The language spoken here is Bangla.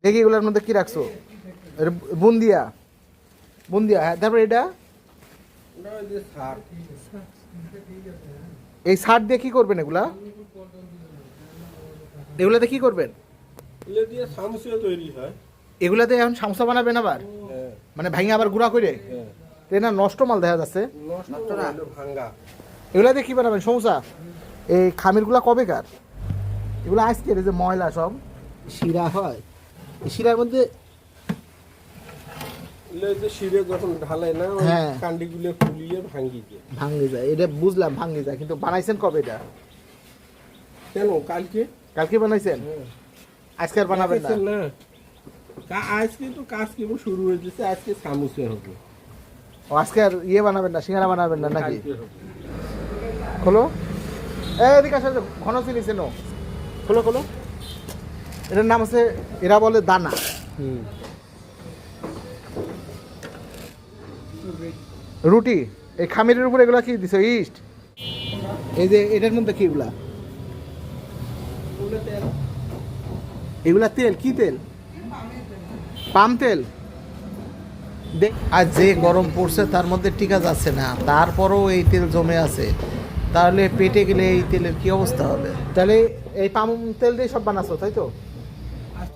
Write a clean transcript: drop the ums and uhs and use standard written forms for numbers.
দেখি এগুলোর মধ্যে কি রাখছো? এটা বুন্দিয়া, বুন্দিয়া। হ্যাঁ, তারপর এটা এই সার দিয়ে কি করবেন? এগুলাতে কি করবেন? এগুলাতে এখন সামোসা বানাবেন আবার? মানে ভাঙে আবার গুঁড়া করে? না, নষ্ট মাল দেখা যাচ্ছে। এগুলাতে কি বানাবেন? সমোসা? এই খামিরগুলা কবেকার? এগুলো আজকের? এই যে ময়লা সব শিরা হয়, এই শিরার মধ্যে শিরে যখন ঢালায় না, হ্যাঁ, কান্ডিগুলো ফুলিয়ে ভাঙে যায়। এটা বুঝলাম ভাঙে যায়, কিন্তু বানাইছেন কবে এটা? কেন? কালকে বানাইছেন? আজকে আর বানাবেন না? আজকে তো কাজ কেবল শুরু হয়েছে, আজকে সামোসা হবে। ও, আজকে আর ইয়ে বানাবেন না, সিঙ্গারা বানাবেন না নাকি? খোলো, এদিকে আসো, ঘন চিনিছে নো, খোলো খোলো। এটার নাম আছে, এরা বলে দানা। রুটি। এই খামিরের উপর এগুলা কি দিছো? ইস্ট? এই যে এটার মধ্যে কি এগুলা? এগুলা তেল? কি তেল? পাম তেল। আর যে গরম পড়ছে তার মধ্যে টিকা যাচ্ছে না, তারপরও এই তেল জমে আছে, তাহলে পেটে গেলে এই তেলের কি অবস্থা হবে? তাহলে এই পাম তেল দিয়ে সব বানাচ্ছো, তাই তো?